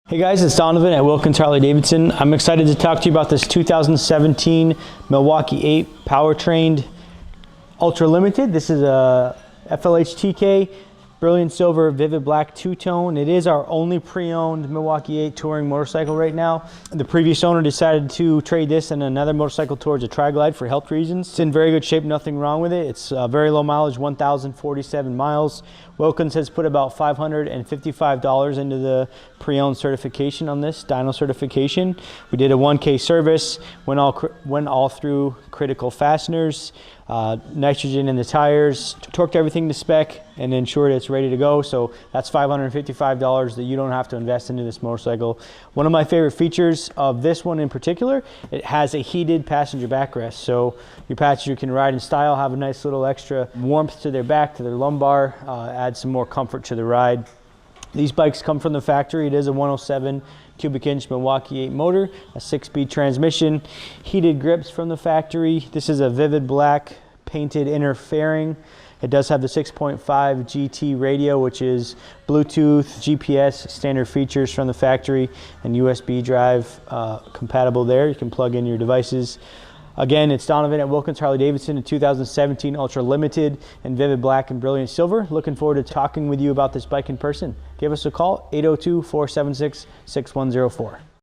Hey guys, it's Donovan at Wilkins Harley-Davidson. I'm excited to talk to you about this 2017 Milwaukee 8 powertrained Ultra Limited. This is a FLHTK Brilliant Silver Vivid Black two-tone. It is our only pre-owned Milwaukee 8 touring motorcycle right now. The previous owner decided to trade this and another motorcycle towards a Tri-Glide for health reasons. It's in very good shape, nothing wrong with it. It's very low mileage, 1,047 miles. Wilkins has put about $555 into the pre-owned certification on this, Dyno Certification. We did a 1K service, went all through critical fasteners, nitrogen in the tires, torqued everything to spec, and ensured it's ready to go. So that's $555 that you don't have to invest into this motorcycle. One of my favorite features of this one in particular, it has a heated passenger backrest. So your passenger can ride in style, have a nice little extra warmth to their back, to their lumbar, add some more comfort to the ride. These bikes come from the factory. It is a 107 cubic inch Milwaukee 8 motor, a 6-speed transmission, heated grips from the factory. This is a vivid black painted inner fairing. It does have the 6.5 GT radio, which is Bluetooth, GPS, standard features from the factory, and USB drive compatible there. You can plug in your devices. Again, it's Donovan at Wilkins Harley-Davidson in 2017 Ultra Limited in Vivid Black and Brilliant Silver. Looking forward to talking with you about this bike in person. Give us a call, 802-476-6104.